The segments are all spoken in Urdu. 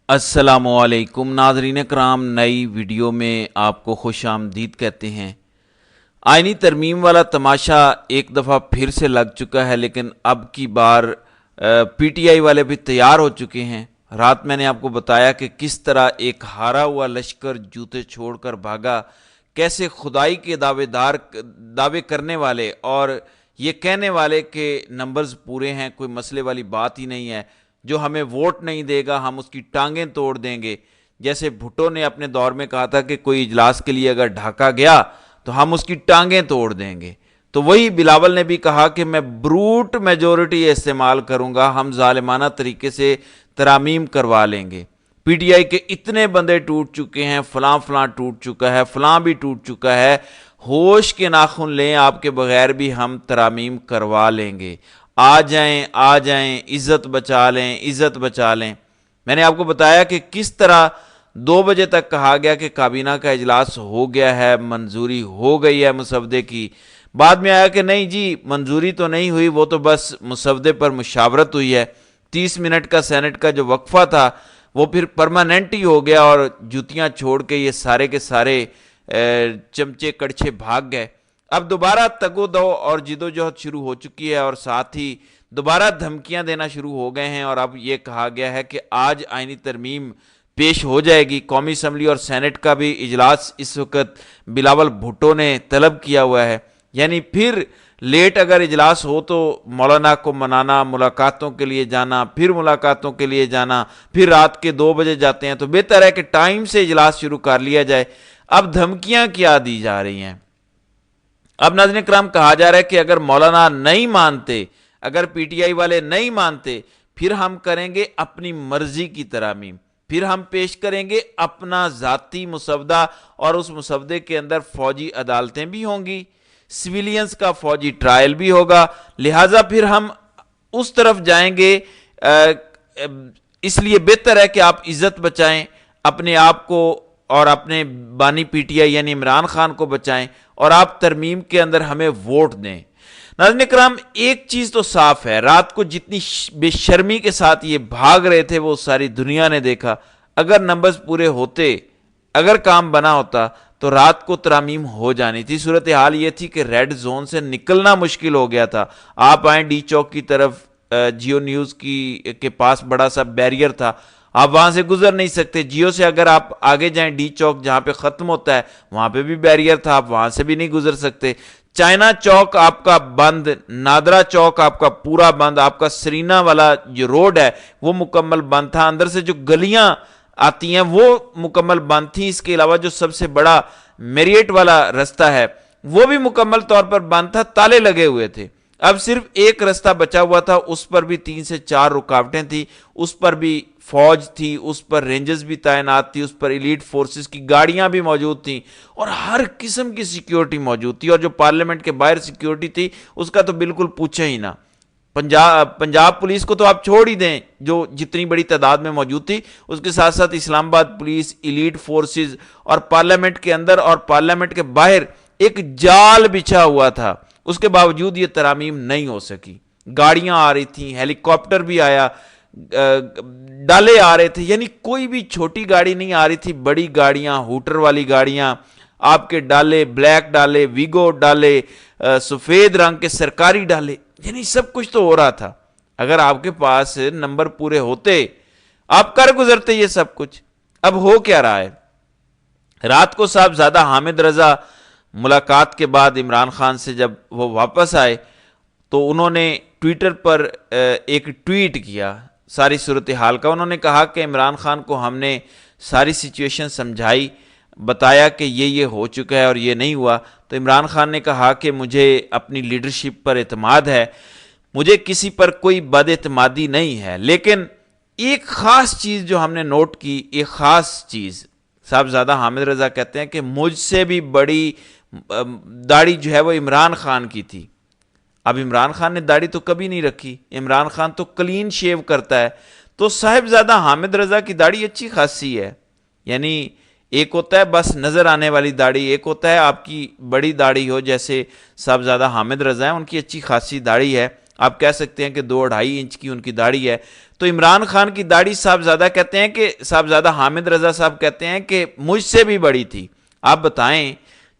السلام علیکم ناظرین کرام، نئی ویڈیو میں آپ کو خوش آمدید کہتے ہیں۔ آئینی ترمیم والا تماشا ایک دفعہ پھر سے لگ چکا ہے، لیکن اب کی بار پی ٹی آئی والے بھی تیار ہو چکے ہیں۔ رات میں نے آپ کو بتایا کہ کس طرح ایک ہارا ہوا لشکر جوتے چھوڑ کر بھاگا، کیسے خدائی کے دعوے کرنے والے اور یہ کہنے والے کہ نمبرز پورے ہیں، کوئی مسئلے والی بات ہی نہیں ہے، جو ہمیں ووٹ نہیں دے گا ہم اس کی ٹانگیں توڑ دیں گے۔ جیسے بھٹو نے اپنے دور میں کہا تھا کہ کوئی اجلاس کے لیے اگر ڈھاکا گیا تو ہم اس کی ٹانگیں توڑ دیں گے، تو وہی بلاول نے بھی کہا کہ میں بروٹ میجورٹی استعمال کروں گا، ہم ظالمانہ طریقے سے ترامیم کروا لیں گے۔ پی ٹی آئی کے اتنے بندے ٹوٹ چکے ہیں، فلاں فلاں ٹوٹ چکا ہے، فلاں بھی ٹوٹ چکا ہے، ہوش کے ناخن لیں، آپ کے بغیر بھی ہم ترامیم کروا لیں گے، آ جائیں، عزت بچا لیں، عزت بچا لیں۔ میں نے آپ کو بتایا کہ کس طرح 2 بجے تک کہا گیا کہ کابینہ کا اجلاس ہو گیا ہے، منظوری ہو گئی ہے مسودے کی، بعد میں آیا کہ نہیں جی منظوری تو نہیں ہوئی، وہ تو بس مسودے پر مشاورت ہوئی ہے۔ 30 منٹ کا سینٹ کا جو وقفہ تھا وہ پھر پرماننٹ ہی ہو گیا، اور جوتیاں چھوڑ کے یہ سارے کے سارے چمچے کڑچے بھاگ گئے۔ اب دوبارہ تگ و دو اور جدوجہد شروع ہو چکی ہے، اور ساتھ ہی دوبارہ دھمکیاں دینا شروع ہو گئے ہیں، اور اب یہ کہا گیا ہے کہ آج آئینی ترمیم پیش ہو جائے گی۔ قومی اسمبلی اور سینٹ کا بھی اجلاس اس وقت بلاول بھٹو نے طلب کیا ہوا ہے، یعنی پھر لیٹ اگر اجلاس ہو تو مولانا کو منانا، ملاقاتوں کے لیے جانا، پھر ملاقاتوں کے لیے جانا، پھر رات کے 2 بجے جاتے ہیں، تو بہتر ہے کہ ٹائم سے اجلاس شروع کر لیا جائے۔ اب دھمکیاں کیا دی جا رہی ہیں؟ اب ناظرین کرام کہا جا رہا ہے کہ اگر مولانا نہیں مانتے، اگر پی ٹی آئی والے نہیں مانتے، پھر ہم کریں گے اپنی مرضی کی ترامیم، پھر ہم پیش کریں گے اپنا ذاتی مسودہ، اور اس مسودے کے اندر فوجی عدالتیں بھی ہوں گی، سویلینز کا فوجی ٹرائل بھی ہوگا، لہٰذا پھر ہم اس طرف جائیں گے۔ اس لیے بہتر ہے کہ آپ عزت بچائیں، اپنے آپ کو اور اپنے بانی پی ٹی آئی یعنی عمران خان کو بچائیں، اور آپ ترمیم کے اندر ہمیں ووٹ دیں۔ ناظرین کرام ایک چیز تو صاف ہے، رات کو جتنی بے شرمی کے ساتھ یہ بھاگ رہے تھے وہ ساری دنیا نے دیکھا۔ اگر نمبرز پورے ہوتے، اگر کام بنا ہوتا تو رات کو ترامیم ہو جانی تھی۔ صورتحال یہ تھی کہ ریڈ زون سے نکلنا مشکل ہو گیا تھا۔ آپ آئیں ڈی چوک کی طرف، جیو نیوز کے پاس بڑا سا بیریئر تھا، آپ وہاں سے گزر نہیں سکتے۔ جیو سے اگر آپ آگے جائیں ڈی چوک جہاں پہ ختم ہوتا ہے وہاں پہ بھی بیریئر تھا، آپ وہاں سے بھی نہیں گزر سکتے۔ چائنا چوک آپ کا بند، نادرا چوک آپ کا پورا بند، آپ کا سرینا والا جو روڈ ہے وہ مکمل بند تھا، اندر سے جو گلیاں آتی ہیں وہ مکمل بند تھیں۔ اس کے علاوہ جو سب سے بڑا میریٹ والا رستہ ہے وہ بھی مکمل طور پر بند تھا، تالے لگے ہوئے تھے۔ اب صرف ایک رستہ بچا ہوا تھا، اس پر بھی 3 سے 4 رکاوٹیں تھیں، اس پر بھی فوج تھی، اس پر رینجرز بھی تعینات تھی، اس پر ایلیٹ فورسز کی گاڑیاں بھی موجود تھیں، اور ہر قسم کی سیکیورٹی موجود تھی، اور جو پارلیمنٹ کے باہر سیکیورٹی تھی اس کا تو بالکل پوچھے ہی نہ۔ پنجاب پولیس کو تو آپ چھوڑ ہی دیں، جو جتنی بڑی تعداد میں موجود تھی، اس کے ساتھ ساتھ اسلام آباد پولیس، ایلیٹ فورسز، اور پارلیمنٹ کے اندر اور پارلیمنٹ کے باہر ایک جال بچھا ہوا تھا، اس کے باوجود یہ ترامیم نہیں ہو سکی۔ گاڑیاں آ رہی تھیں، ہیلی کاپٹر بھی آیا، ڈالے آ رہے تھے، یعنی کوئی بھی چھوٹی گاڑی نہیں آ رہی تھی، بڑی گاڑیاں، ہوٹر والی گاڑیاں، آپ کے ڈالے، بلیک ڈالے، ویگو ڈالے، سفید رنگ کے سرکاری ڈالے، یعنی سب کچھ تو ہو رہا تھا۔ اگر آپ کے پاس نمبر پورے ہوتے آپ کر گزرتے یہ سب کچھ۔ اب ہو کیا رہا ہے؟ رات کو صاحبزادہ حامد رضا ملاقات کے بعد عمران خان سے جب وہ واپس آئے تو انہوں نے ٹویٹر پر ایک ٹویٹ کیا ساری صورتحال کا۔ انہوں نے کہا کہ عمران خان کو ہم نے ساری سچویشن سمجھائی، بتایا کہ یہ ہو چکا ہے اور یہ نہیں ہوا، تو عمران خان نے کہا کہ مجھے اپنی لیڈرشپ پر اعتماد ہے، مجھے کسی پر کوئی بد اعتمادی نہیں ہے، لیکن ایک خاص چیز جو ہم نے نوٹ کی، ایک خاص چیز، صاحبزادہ حامد رضا کہتے ہیں کہ مجھ سے بھی بڑی داڑھی جو ہے وہ عمران خان کی تھی۔ اب عمران خان نے داڑھی تو کبھی نہیں رکھی، عمران خان تو کلین شیو کرتا ہے، تو صاحبزادہ حامد رضا کی داڑھی اچھی خاصی ہے، یعنی ایک ہوتا ہے بس نظر آنے والی داڑھی، ایک ہوتا ہے آپ کی بڑی داڑھی ہو، جیسے صاحبزادہ حامد رضا ہیں ان کی اچھی خاصی داڑھی ہے۔ آپ کہہ سکتے ہیں کہ 2-2.5 انچ کی ان کی داڑھی ہے. تو عمران خان کی داڑھی صاحبزادہ کہتے ہیں کہ صاحبزادہ حامد رضا صاحب کہتے ہیں کہ مجھ سے بھی بڑی تھی. آپ بتائیں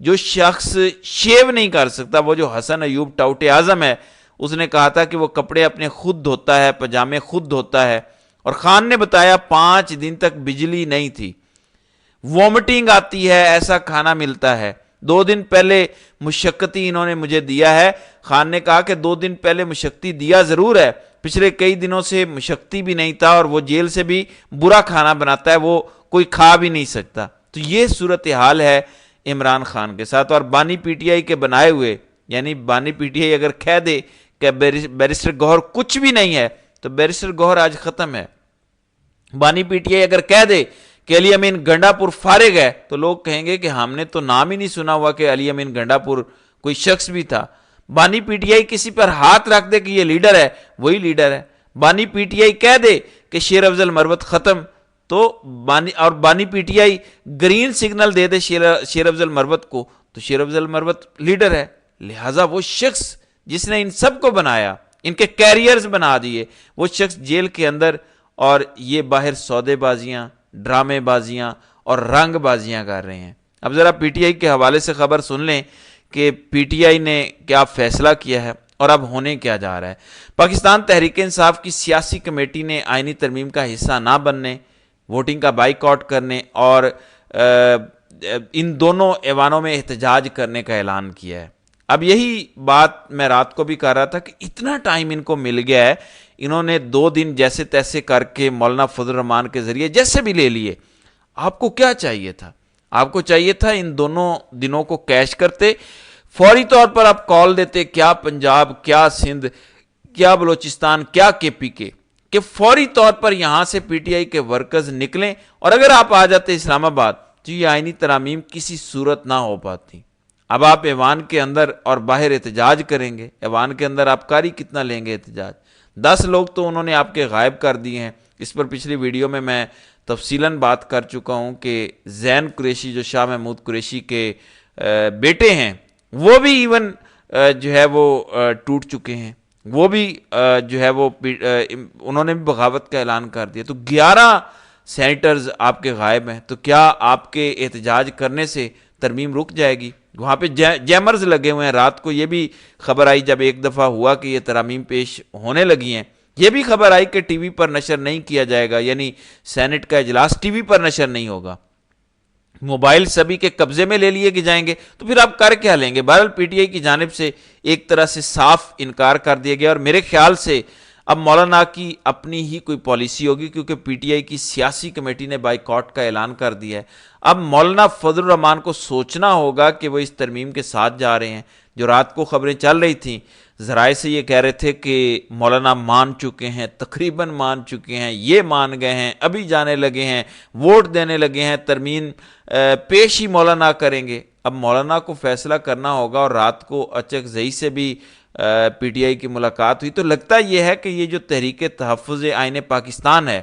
جو شخص شیو نہیں کر سکتا, وہ جو حسن ایوب ٹاؤٹ اعظم ہے, اس نے کہا تھا کہ وہ کپڑے اپنے خود دھوتا ہے, پجامے خود دھوتا ہے, اور خان نے بتایا 5 دن تک بجلی نہیں تھی, وومٹنگ آتی ہے, ایسا کھانا ملتا ہے. 2 دن پہلے مشقتی انہوں نے مجھے دیا ہے. خان نے کہا کہ 2 دن پہلے مشقتی دیا ضرور ہے, پچھلے کئی دنوں سے مشقتی بھی نہیں تھا, اور وہ جیل سے بھی برا کھانا بناتا ہے, وہ کوئی کھا بھی نہیں سکتا. تو یہ صورتحال ہے عمران خان کے ساتھ. اور بانی پی ٹی آئی کے بنائے ہوئے, یعنی بانی پی ٹی آئی اگر کہہ دے کہ بیرسٹر گوہر کچھ بھی نہیں ہے, تو بیرسٹر گوہر آج ختم ہے. بانی پی ٹی آئی اگر کہہ دے کہ علی امین گنڈا پور فارغ ہے, تو لوگ کہیں گے کہ ہم نے تو نام ہی نہیں سنا ہوا کہ علی امین گنڈا پور کوئی شخص بھی تھا. بانی پی ٹی آئی کسی پر ہاتھ رکھ دے کہ یہ لیڈر ہے, وہی لیڈر ہے. بانی پی ٹی آئی کہہ دے کہ شیر افضل مروت ختم, تو بانی P T I green signal دے دے شیر افضل مروت کو, تو شیر افضل مروت لیڈر ہے. لہٰذا وہ شخص جس نے ان سب کو بنایا, ان کے کیریئرز بنا دیے, وہ شخص جیل کے اندر, اور یہ باہر سودے بازیاں, ڈرامے بازیاں اور رنگ بازیاں کر رہے ہیں. اب ذرا پی ٹی آئی کے حوالے سے خبر سن لیں کہ پی ٹی آئی نے کیا فیصلہ کیا ہے اور اب ہونے کیا جا رہا ہے. پاکستان تحریک انصاف کی سیاسی کمیٹی نے آئینی ترمیم کا حصہ نہ بننے, ووٹنگ کا بائیک آؤٹ کرنے اور ان دونوں ایوانوں میں احتجاج کرنے کا اعلان کیا ہے. اب یہی بات میں رات کو بھی کہہ رہا تھا کہ اتنا ٹائم ان کو مل گیا ہے, انہوں نے 2 دن جیسے تیسے کر کے مولانا فضل الرحمان کے ذریعے جیسے بھی لے لیے. آپ کو کیا چاہیے تھا؟ آپ کو چاہیے تھا ان دونوں دنوں کو کیش کرتے, فوری طور پر آپ کال دیتے, کیا پنجاب, کیا سندھ, کیا بلوچستان, کیا کے پی کے, کہ فوری طور پر یہاں سے پی ٹی آئی کے ورکرز نکلیں, اور اگر آپ آ جاتے اسلام آباد تو یہ آئینی ترامیم کسی صورت نہ ہو پاتی. اب آپ ایوان کے اندر اور باہر احتجاج کریں گے. ایوان کے اندر آپ کاری کتنا لیں گے احتجاج؟ 10 لوگ تو انہوں نے آپ کے غائب کر دیے ہیں. اس پر پچھلی ویڈیو میں تفصیلاً بات کر چکا ہوں کہ زین قریشی جو شاہ محمود قریشی کے بیٹے ہیں, وہ بھی ایون جو ہے وہ ٹوٹ چکے ہیں, وہ بھی جو ہے وہ انہوں نے بھی بغاوت کا اعلان کر دیا. تو 11 سینیٹرز آپ کے غائب ہیں. تو کیا آپ کے احتجاج کرنے سے ترمیم رک جائے گی؟ وہاں پہ جیمرز لگے ہوئے ہیں. رات کو یہ بھی خبر آئی جب ایک دفعہ ہوا کہ یہ ترامیم پیش ہونے لگی ہیں, یہ بھی خبر آئی کہ ٹی وی پر نشر نہیں کیا جائے گا, یعنی سینٹ کا اجلاس ٹی وی پر نشر نہیں ہوگا, موبائل سبھی کے قبضے میں لے لیے جائیں گے. تو پھر آپ کر کیا لیں گے؟ بہرحال پی ٹی آئی کی جانب سے ایک طرح سے صاف انکار کر دیا گیا, اور میرے خیال سے اب مولانا کی اپنی ہی کوئی پالیسی ہوگی, کیونکہ پی ٹی آئی کی سیاسی کمیٹی نے بائیکاٹ کا اعلان کر دیا ہے. اب مولانا فضل الرحمان کو سوچنا ہوگا کہ وہ اس ترمیم کے ساتھ جا رہے ہیں. جو رات کو خبریں چل رہی تھیں, ذرائع سے یہ کہہ رہے تھے کہ مولانا مان چکے ہیں, تقریباً مان چکے ہیں, یہ مان گئے ہیں, ابھی جانے لگے ہیں, ووٹ دینے لگے ہیں, ترمیم پیش ہی مولانا کریں گے. اب مولانا کو فیصلہ کرنا ہوگا, اور رات کو اچک زئی سے بھی پی ٹی آئی کی ملاقات ہوئی, تو لگتا یہ ہے کہ یہ جو تحریک تحفظ آئین پاکستان ہے,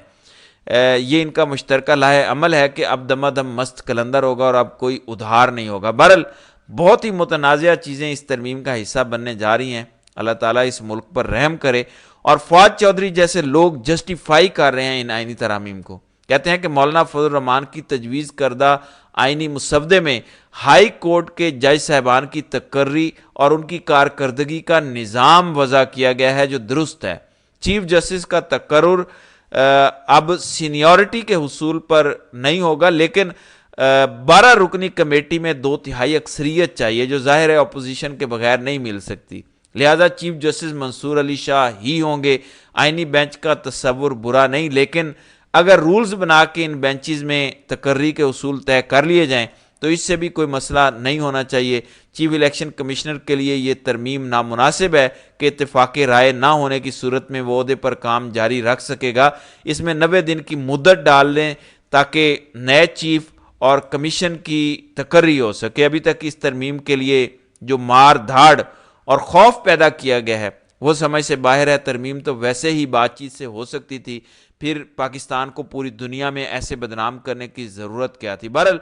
یہ ان کا مشترکہ لاہ عمل ہے کہ اب دم دم مست کلندر ہوگا اور اب کوئی ادھار نہیں ہوگا. بہرحال بہت ہی متنازعہ چیزیں اس ترمیم کا حصہ بننے جا رہی ہیں. اللہ تعالیٰ اس ملک پر رحم کرے. اور فواد چودھری جیسے لوگ جسٹیفائی کر رہے ہیں ان آئینی ترامیم کو, کہتے ہیں کہ مولانا فضل الرحمان کی تجویز کردہ آئینی مسودے میں ہائی کورٹ کے جج صاحبان کی تقرری اور ان کی کارکردگی کا نظام وضع کیا گیا ہے جو درست ہے. چیف جسٹس کا تقرر اب سینیورٹی کے حصول پر نہیں ہوگا, لیکن 12 رکنی کمیٹی میں 2/3 اکثریت چاہیے, جو ظاہر ہے اپوزیشن کے بغیر نہیں مل سکتی. لہذا چیف جسٹس منصور علی شاہ ہی ہوں گے. آئینی بینچ کا تصور برا نہیں, لیکن اگر رولز بنا کے ان بینچز میں تقرری کے اصول طے کر لیے جائیں تو اس سے بھی کوئی مسئلہ نہیں ہونا چاہیے. چیف الیکشن کمشنر کے لیے یہ ترمیم نامناسب ہے کہ اتفاق رائے نہ ہونے کی صورت میں وہ عہدے پر کام جاری رکھ سکے گا. اس میں 90 دن کی مدت ڈال دیں تاکہ نئے چیف اور کمیشن کی تقرری ہو سکے. ابھی تک اس ترمیم کے لیے جو مار دھاڑ اور خوف پیدا کیا گیا ہے وہ سمجھ سے باہر ہے. ترمیم تو ویسے ہی بات چیت سے ہو سکتی تھی, پھر پاکستان کو پوری دنیا میں ایسے بدنام کرنے کی ضرورت کیا تھی؟ بہرحال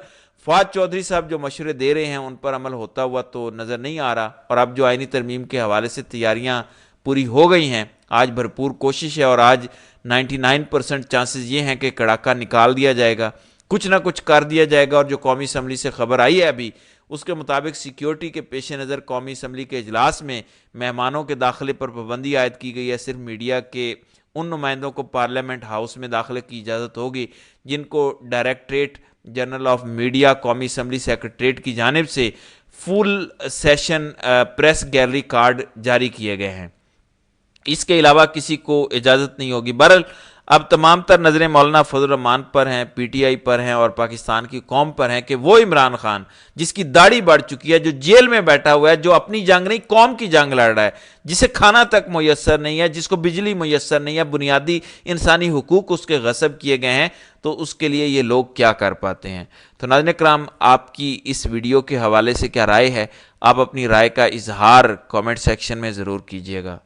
فواد چودھری صاحب جو مشورے دے رہے ہیں ان پر عمل ہوتا ہوا تو نظر نہیں آ رہا, اور اب جو آئینی ترمیم کے حوالے سے تیاریاں پوری ہو گئی ہیں، آج بھرپور کوشش ہے اور آج 99% چانسز یہ ہیں کہ کڑاکا نکال دیا جائے گا، کچھ نہ کچھ کر دیا جائے گا۔ اور جو قومی اسمبلی سے خبر آئی ہے ابھی، اس کے مطابق سیکیورٹی کے پیش نظر قومی اسمبلی کے اجلاس میں مہمانوں کے داخلے پر پابندی عائد کی گئی ہے۔ صرف میڈیا کے ان نمائندوں کو پارلیمنٹ ہاؤس میں داخلے کی اجازت ہوگی جن کو ڈائریکٹریٹ جنرل آف میڈیا قومی اسمبلی سیکریٹریٹ کی جانب سے فل سیشن پریس گیلری کارڈ جاری کیے گئے ہیں، اس کے علاوہ کسی کو اجازت نہیں ہوگی۔ بہرحال اب تمام تر نظریں مولانا فضل الرحمان پر ہیں، پی ٹی آئی پر ہیں اور پاکستان کی قوم پر ہیں کہ وہ عمران خان جس کی داڑھی بڑھ چکی ہے، جو جیل میں بیٹھا ہوا ہے، جو اپنی جنگ نہیں قوم کی جنگ لڑ رہا ہے، جسے کھانا تک میسر نہیں ہے، جس کو بجلی میسر نہیں ہے، بنیادی انسانی حقوق اس کے غصب کیے گئے ہیں، تو اس کے لیے یہ لوگ کیا کر پاتے ہیں۔ تو ناظرین کرام، آپ کی اس ویڈیو کے حوالے سے کیا رائے ہے؟ آپ اپنی رائے کا اظہار کامنٹ سیکشن میں ضرور کیجیے گا۔